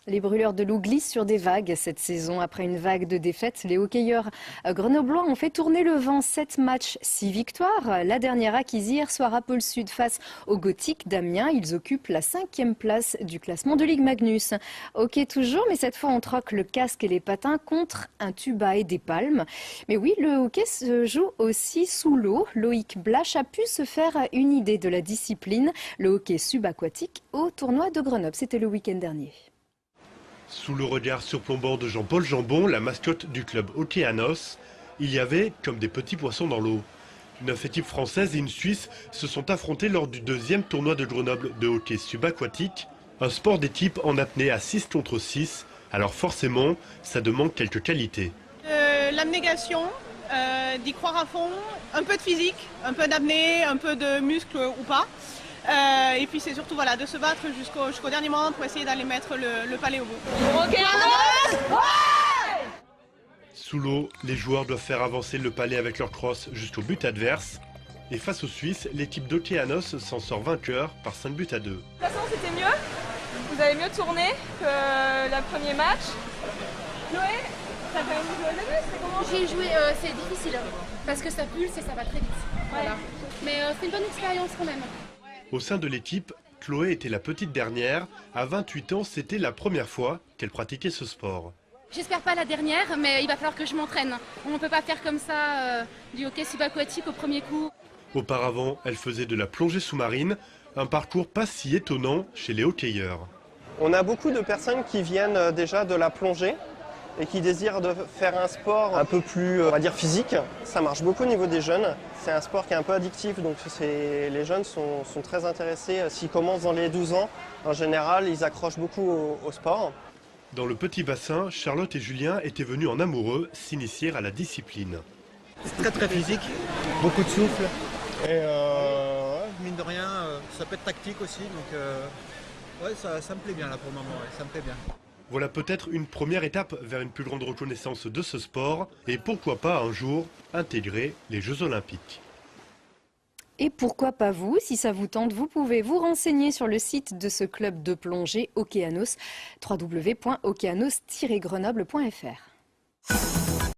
Les brûleurs de loup glissent sur des vagues cette saison. Après une vague de défaites, les hockeyeurs grenoblois ont fait tourner le vent. 7 matchs, 6 victoires. La dernière acquise hier soir à Pôle Sud face au Gothique d'Amiens. Ils occupent la 5e place du classement de Ligue Magnus. Hockey toujours, mais cette fois on troque le casque et les patins contre un tuba et des palmes. Mais oui, le hockey se joue aussi sous l'eau. Loïc Blache a pu se faire une idée de la discipline. Le hockey subaquatique au tournoi de Grenoble. C'était le week-end dernier. Sous le regard surplombant de Jean-Paul Jambon, la mascotte du club Océanos, il y avait comme des petits poissons dans l'eau. 9 équipes françaises et une Suisse se sont affrontées lors du 2e tournoi de Grenoble de hockey subaquatique, un sport d'équipe en apnée à 6 contre 6, alors forcément, ça demande quelques qualités. L'abnégation, d'y croire à fond, un peu de physique, un peu d'apnée, un peu de muscle ou pas. Et puis c'est surtout voilà, de se battre jusqu'au dernier moment pour essayer d'aller mettre le palais au bout. Sous l'eau, les joueurs doivent faire avancer le palais avec leur crosse jusqu'au but adverse. Et face aux Suisses, l'équipe d'Océanos s'en sort vainqueur par 5 buts à 2. De toute façon, c'était mieux. Vous avez mieux tourné que le premier match. Chloé, t'as quand même joué au début, c'est comment? J'ai joué, c'est difficile parce que ça pulse et ça va très vite. Voilà. Mais c'est une bonne expérience quand même. Au sein de l'équipe, Chloé était la petite dernière. À 28 ans, c'était la première fois qu'elle pratiquait ce sport. J'espère pas la dernière, mais il va falloir que je m'entraîne. On ne peut pas faire comme ça du hockey subaquatique au premier coup. Auparavant, elle faisait de la plongée sous-marine, un parcours pas si étonnant chez les hockeyeurs. On a beaucoup de personnes qui viennent déjà de la plongée et qui désirent de faire un sport un peu plus, on va dire, physique. Ça marche beaucoup au niveau des jeunes. C'est un sport qui est un peu addictif, donc les jeunes sont très intéressés. S'ils commencent dans les 12 ans, en général, ils accrochent beaucoup au sport. Dans le petit bassin, Charlotte et Julien étaient venus en amoureux s'initier à la discipline. C'est très physique, beaucoup de souffle. Et mine de rien, ça peut être tactique aussi. Donc ouais, ça me plaît bien là pour le moment, ouais, ça me plaît bien. Voilà peut-être une première étape vers une plus grande reconnaissance de ce sport et pourquoi pas un jour intégrer les Jeux Olympiques. Et pourquoi pas vous? Si ça vous tente, vous pouvez vous renseigner sur le site de ce club de plongée Océanos, www.oceanos-grenoble.fr.